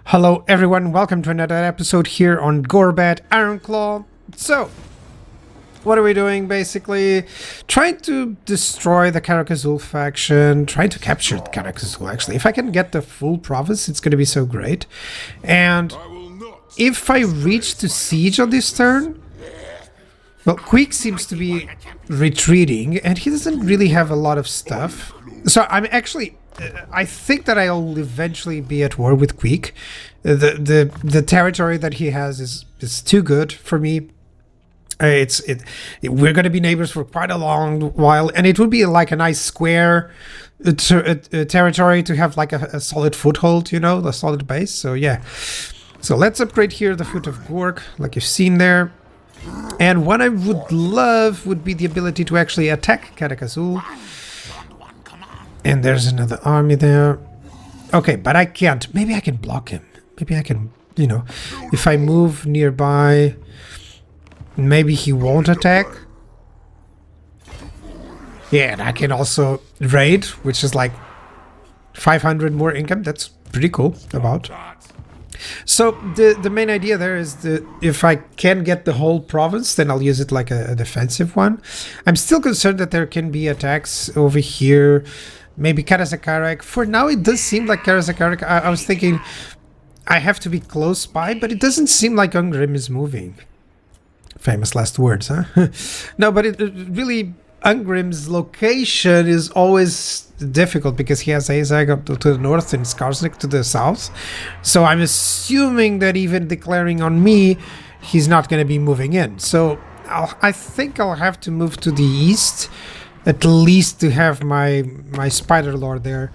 Hello everyone, welcome to another episode here on Gorbad, Ironclaw. So, what are we doing basically? Trying to destroy the Karak Azul faction, trying to capture the Karak Azul actually. If I can get the full province, it's gonna be so great. And if I reach to siege on this turn, well, Quick seems to be retreating and he doesn't really have a lot of stuff. So I'm actually... I think that I'll eventually be at war with Quick. The territory that he has is too good for me. We're going to be neighbors for quite a long while, and it would be like a nice square territory to have like a solid foothold, you know, a solid base. So yeah. So let's upgrade here the Foot of Gork, like you've seen there. And what I would love would be the ability to actually attack Karak Azul. And there's another army there. Okay, but I can't. Maybe I can block him. Maybe I can, you know, if I move nearby, maybe he won't attack. Yeah, and I can also raid, which is like 500 more income. That's pretty cool about. So the main idea there is that if I can get the whole province, then I'll use it like a defensive one. I'm still concerned that there can be attacks over here. Maybe Karak. For now, it does seem like Karak. I was thinking I have to be close by, but it doesn't seem like Ungrim is moving. Famous last words, huh? No, but it really, Ungrim's location is always difficult because he has Azag up to the north and Skarsnik to the south. So I'm assuming that even declaring on me, he's not going to be moving in. So I think I'll have to move to the east. At least to have my Spider Lord there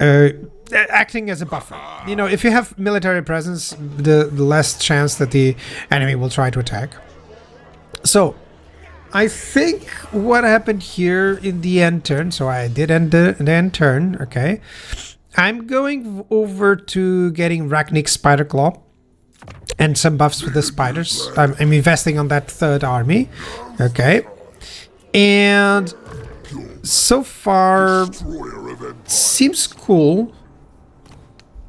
acting as a buffer. You know, if you have military presence, the less chance that the enemy will try to attack. So, I think what happened here in the end turn, so I did end the end turn, okay. I'm going over to getting Ragnik's Spider Claw and some buffs with the spiders. I'm investing on that third army, okay. And so far seems cool.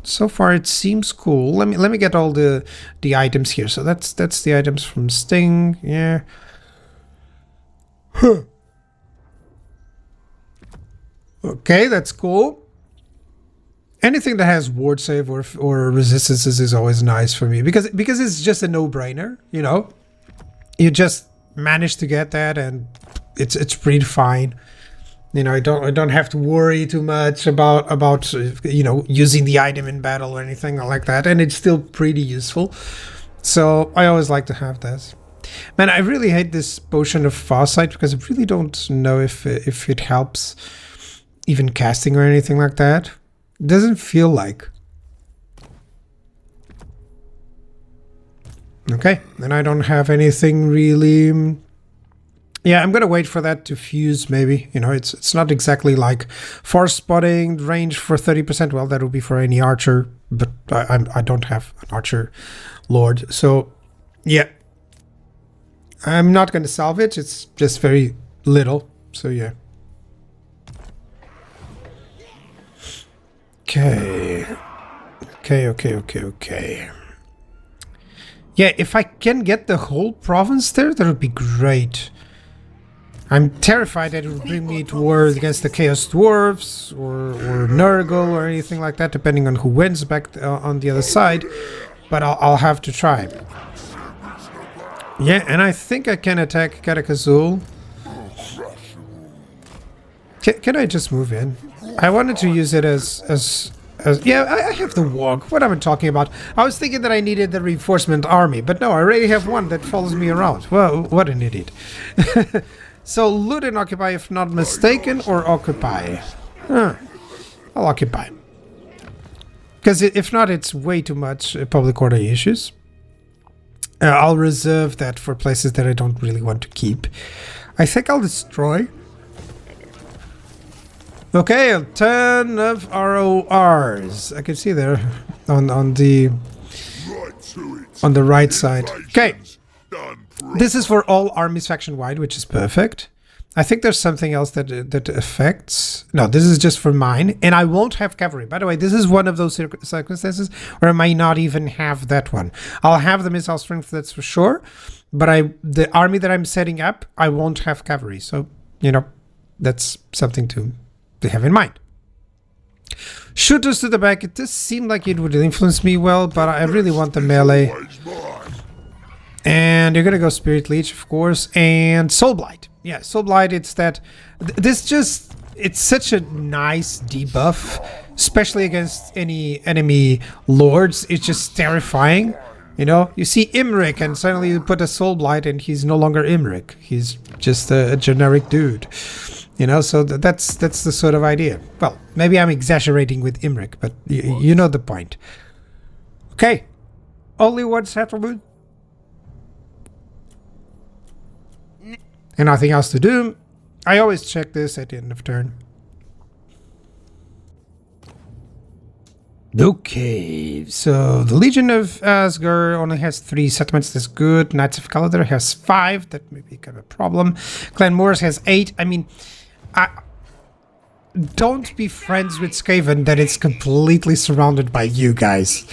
So far it seems cool. Let me get all the items here. So that's the items from Sting. Yeah. Huh. Okay, that's cool. Anything that has ward save or resistances is always nice for me because it's just a no-brainer, you know. You just manage to get that and it's pretty fine. You know, I don't have to worry too much about you know, using the item in battle or anything like that, and it's still pretty useful. So I always like to have this. Man, I really hate this potion of Farsight because I really don't know if it helps even casting or anything like that. It doesn't feel like. Okay, then I don't have anything really. Yeah, I'm gonna wait for that to fuse, maybe. You know, it's not exactly like force spotting, range for 30%. Well, that would be for any archer, but I don't have an archer lord. So, yeah. I'm not gonna salvage, it's just very little. So, yeah. Okay. Okay. Yeah, if I can get the whole province there, that would be great. I'm terrified that it will bring me to war against the Chaos Dwarves or Nurgle or anything like that, depending on who wins back on the other side. But I'll have to try. Yeah, and I think I can attack Karak Azul. Can I just move in? I wanted to use it as yeah, I have the walk. What am I talking about? I was thinking that I needed the reinforcement army, but no, I already have one that follows me around. Well, what an idiot. So loot and occupy if not mistaken, or occupy. I'll occupy. Because if not, it's way too much public order issues. I'll reserve that for places that I don't really want to keep. I think I'll destroy. Okay, a ton of RORs. I can see there on the right side. Okay. This is for all armies faction wide, which is perfect. I think there's something else that affects. No, this is just for mine, and I won't have cavalry. By the way, this is one of those circumstances where I might not even have that one. I'll have the missile strength, that's for sure, but the army that I'm setting up, I won't have cavalry. So, you know, that's something to have in mind. Shooters to the back. It does seem like it would influence me well, but I really want the melee. And you're gonna go Spirit Leech, of course, and Soul Blight. Yeah, Soul Blight, it's that... It's such a nice debuff, especially against any enemy lords. It's just terrifying, you know? You see Imrik, and suddenly you put a Soul Blight, and he's no longer Imrik. He's just a generic dude. You know, so that's the sort of idea. Well, maybe I'm exaggerating with Imrik, but you know the point. Okay, only one settlement. And nothing else to do. I always check this at the end of turn. Okay, so the Legion of Asgard only has 3 settlements. That's good. Knights of Kaladar has 5. That may become a problem. Clan Moors has 8. I mean, don't be friends with Skaven that it's completely surrounded by you guys.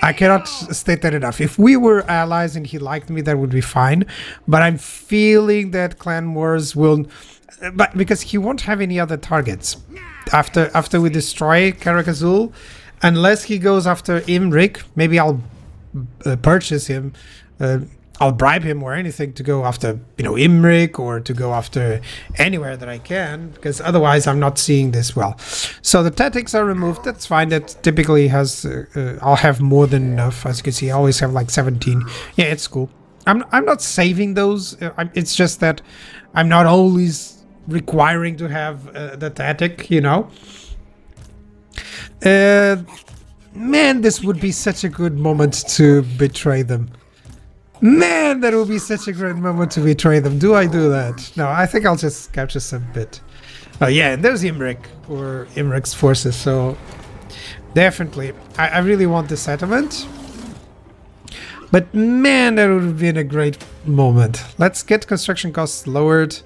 I cannot state that enough. If we were allies and he liked me, that would be fine. But I'm feeling that Clan Wars will... But because he won't have any other targets. After we destroy Karak Azul, unless he goes after Imrik, maybe I'll purchase him. I'll bribe him or anything to go after, you know, Imrik, or to go after anywhere that I can, because otherwise I'm not seeing this well. So the tactics are removed. That's fine. That typically has, I'll have more than enough. As you can see, I always have like 17. Yeah, it's cool. I'm not saving those. It's just that I'm not always requiring to have the tactic, you know. Man, this would be such a good moment to betray them. Man, that would be such a great moment to betray them. Do I do that? No, I think I'll just capture some bit. Oh yeah, and there's Imrik, or Imrik's forces, so definitely. I really want this settlement. But man, that would have been a great moment. Let's get construction costs lowered,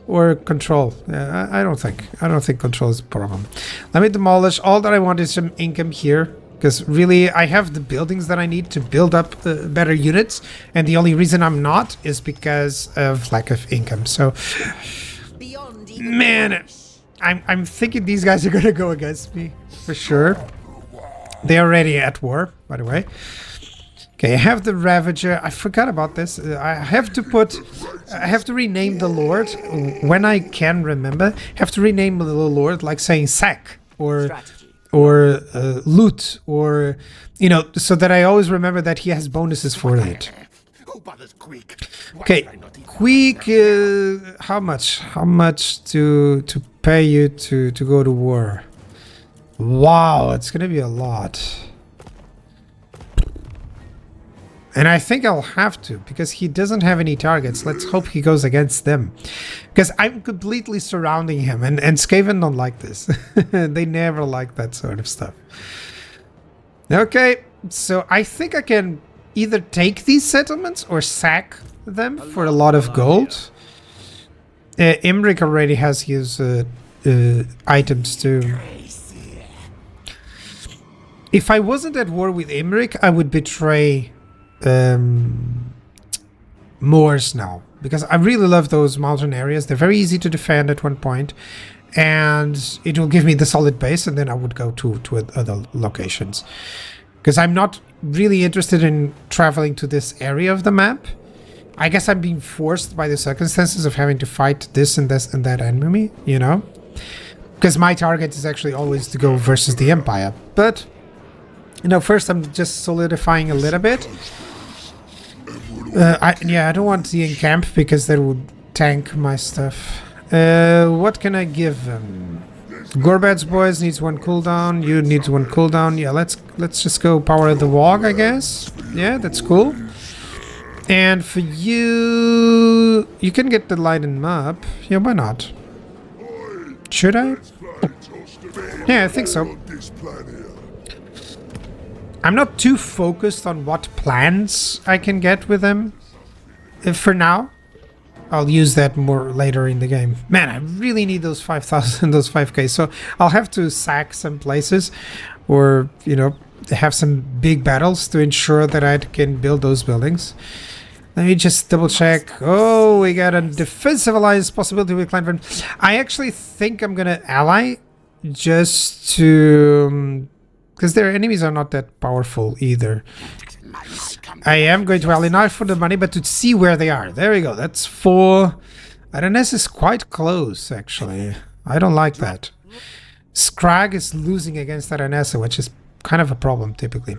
or control. I don't think control is a problem. Let me demolish. All that I want is some income here. Because really, I have the buildings that I need to build up better units, and the only reason I'm not is because of lack of income. So, man, I'm thinking these guys are gonna go against me for sure. They're already at war, by the way. Okay, I have the Ravager. I forgot about this. I have to rename the Lord when I can remember. Have to rename the Lord, like saying sack or loot, or, you know, so that I always remember that he has bonuses for it. Okay, Queek, how much to pay you to go to war? Wow, it's gonna be a lot. And I think I'll have to, because he doesn't have any targets. Let's hope he goes against them. Because I'm completely surrounding him, and Skaven don't like this. They never like that sort of stuff. Okay, so I think I can either take these settlements or sack them for a lot of gold. Imrik already has his items too. If I wasn't at war with Imrik, I would betray Moors now, because I really love those mountain areas. They're very easy to defend at one point, and it will give me the solid base, and then I would go to other locations, because I'm not really interested in traveling to this area of the map. I guess I'm being forced by the circumstances of having to fight this and that enemy, you know, because my target is actually always to go versus the Empire. But, you know, first I'm just solidifying a little bit. I don't want the encamp, because that would tank my stuff. What can I give them? Gorbad's boys needs 1 cooldown. You needs 1 cooldown. Yeah, let's just go power of the Wog, I guess. Yeah, that's cool. And for you, you can get the light and map. Yeah, why not? Should I? Yeah, I think so. I'm not too focused on what plans I can get with them for now. I'll use that more later in the game. Man, I really need those 5,000, those 5k. So I'll have to sack some places or, you know, have some big battles to ensure that I can build those buildings. Let me just double check. Oh, we got a defensive alliance possibility with Clan. I actually think I'm going to ally just to... because their enemies are not that powerful either. I am going to ally not for the money, but to see where they are. There we go. That's 4. Araness is quite close, actually. I don't like that. Scrag is losing against Aranessa, which is kind of a problem, typically.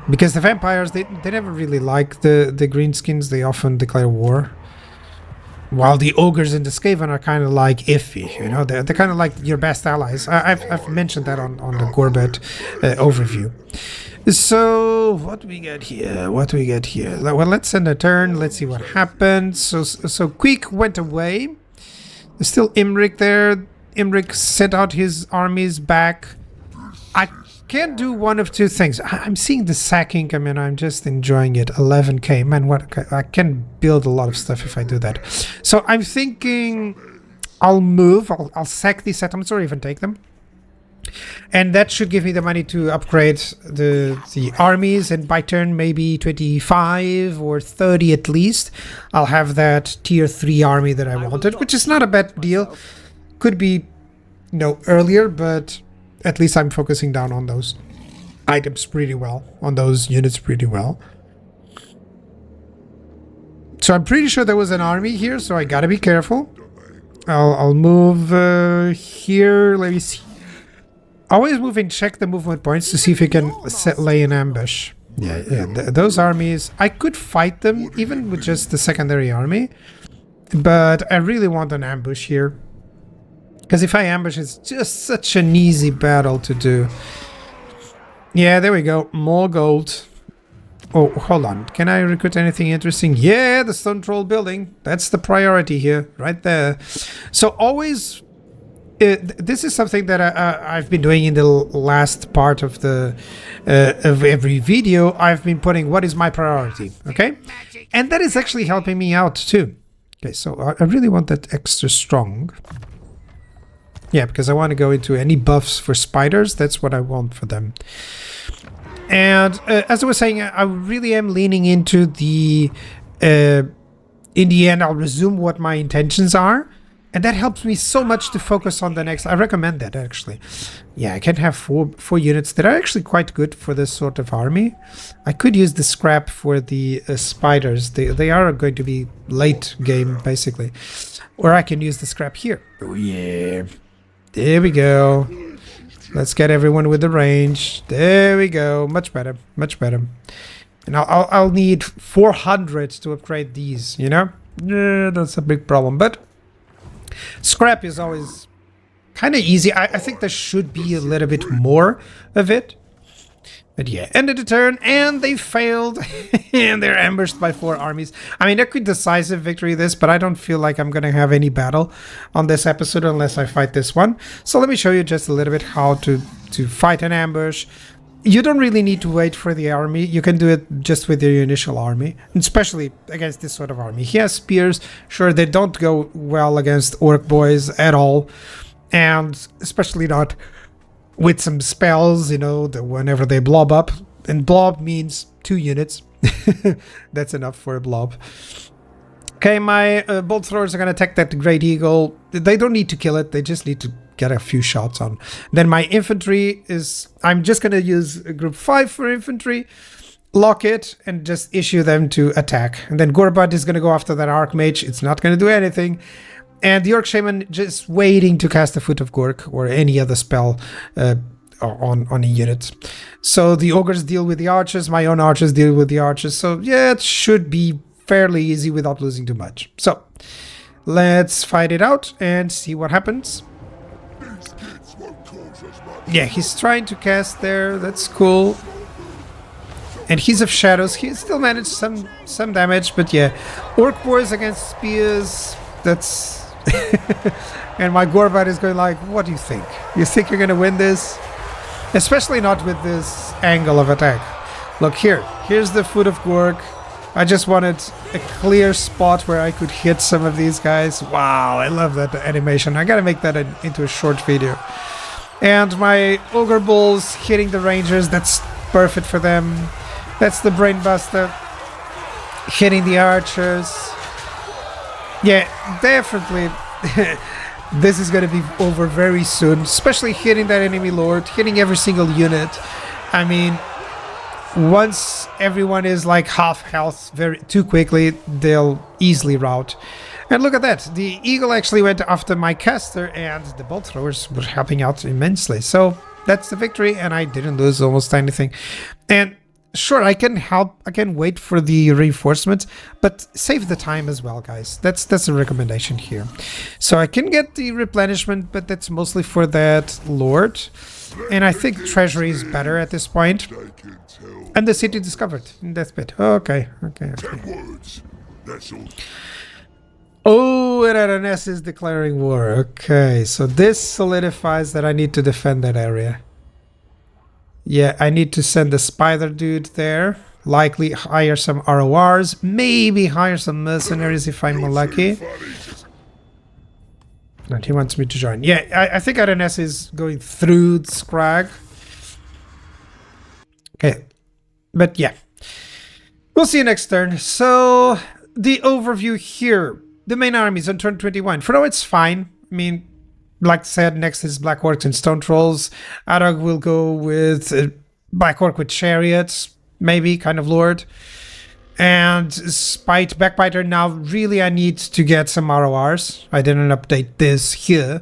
Because the vampires, they never really like the Greenskins. They often declare war. While the ogres and the Skaven are kind of like iffy, you know, they're kind of like your best allies. I've mentioned that on the Gorbad overview. So what do we get here? What do we get here? Well, let's send a turn. Let's see what happens. So Quick went away. There's still Imrik there. Imrik sent out his armies back. I can do one of two things. I'm seeing the sacking come in. I'm just enjoying it. 11k. Man, what I can build a lot of stuff if I do that. So I'm thinking I'll move. I'll sack these settlements or even take them. And that should give me the money to upgrade the armies, and by turn maybe 25 or 30 at least, I'll have that tier 3 army that I wanted, which is not a bad deal. Could be, you know, earlier, but at least I'm focusing down on those items pretty well, on those units pretty well. So I'm pretty sure there was an army here, so I gotta be careful. I'll move here. Let me see. Always move and check the movement points to see if you can lay an ambush. Yeah, those armies, I could fight them even with just the secondary army, but I really want an ambush here. Because if I ambush, it's just such an easy battle to do. Yeah, there we go. More gold. Oh, hold on. Can I recruit anything interesting? Yeah, the Stone Troll building. That's the priority here, right there. So always... this is something that I've been doing in the last part of the of every video. I've been putting what is my priority, okay? And that is actually helping me out too. Okay, so I really want that extra strong. Yeah, because I want to go into any buffs for spiders. That's what I want for them. And as I was saying, I really am leaning into the... in the end, I'll resume what my intentions are. And that helps me so much to focus on the next. I recommend that, actually. Yeah, I can have four units that are actually quite good for this sort of army. I could use the scrap for the spiders. They are going to be late game, basically. Or I can use the scrap here. Oh, yeah. There we go. Let's get everyone with the range. There we go. Much better. Much better. And I'll need 400 to upgrade these, you know? Yeah, that's a big problem. But... scrap is always kind of easy. I think there should be a little bit more of it. But yeah, ended the turn, and they failed. And they're ambushed by 4 armies. I mean, a quick decisive victory this, but I don't feel like I'm going to have any battle on this episode unless I fight this one. So let me show you just a little bit how to fight an ambush. You don't really need to wait for the army. You can do it just with your initial army, especially against this sort of army. He has spears. Sure, they don't go well against orc boys at all, and especially not with some spells, you know, whenever they blob up. And blob means 2 units. That's enough for a blob. Okay, my bolt throwers are going to attack that great eagle. They don't need to kill it. They just need to get a few shots on. Then my infantry is... I'm just going to use group 5 for infantry. Lock it and just issue them to attack. And then Gorbad is going to go after that Archmage. It's not going to do anything. And the Orc Shaman just waiting to cast the Foot of Gork or any other spell on a unit. So the Ogres deal with the Archers. My own Archers deal with the Archers. So yeah, it should be fairly easy without losing too much. So let's fight it out and see what happens. Yeah, he's trying to cast there. That's cool. And he's of shadows. He still managed some damage, but yeah. Orc boys against spears. That's... And my Gorbad is going like, what do you think? You think you're going to win this? Especially not with this angle of attack. Look here. Here's the Foot of Gork. I just wanted a clear spot where I could hit some of these guys. Wow, I love that animation. I gotta make that into a short video. And my Ogre Bulls hitting the Rangers, that's perfect for them. That's the Brainbuster hitting the Archers. Yeah, definitely. This is gonna be over very soon, especially hitting that enemy lord, hitting every single unit. I mean, once everyone is like half health too quickly, they'll easily rout. And look at that, the eagle actually went after my caster and the bolt throwers were helping out immensely. So that's the victory and I didn't lose almost anything. And sure, I can help, I can wait for the reinforcements, but save the time as well, guys. That's a recommendation here. So I can get the replenishment, but that's mostly for that lord. And I think treasury is better at this point. And the city discovered in that bit. Okay. Oh, and RNS is declaring war. Okay, so this solidifies that I need to defend that area. Yeah, I need to send the spider dude there. Likely hire some RORs. Maybe hire some mercenaries if I'm lucky. And he wants me to join. Yeah, I think RNS is going through the Scrag. Okay. But yeah. We'll see you next turn. So, the overview here. The main armies on turn 21. For now, it's fine. I mean, like I said, next is Black Orcs and Stone Trolls. Arag will go with Black Orc with Chariots. Maybe, kind of Lord. And Spite, Backbiter, now really I need to get some RORs. I didn't update this here.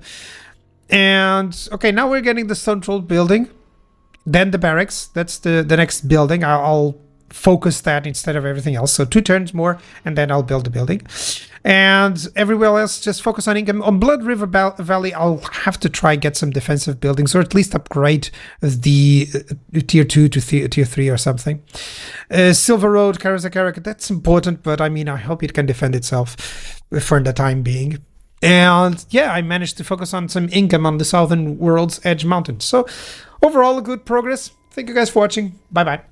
And, okay, now we're getting the Stone Troll building. Then the barracks, that's the next building. I'll focus that instead of everything else. So 2 turns more, and then I'll build the building. And everywhere else, just focus on income. On Blood River Valley, I'll have to try get some defensive buildings, or at least upgrade the tier 2 to tier 3 or something. Silver Road, Karak, that's important, but I mean, I hope it can defend itself for the time being. And yeah, I managed to focus on some income on the Southern World's Edge Mountain. So overall, good progress. Thank you guys for watching. Bye-bye.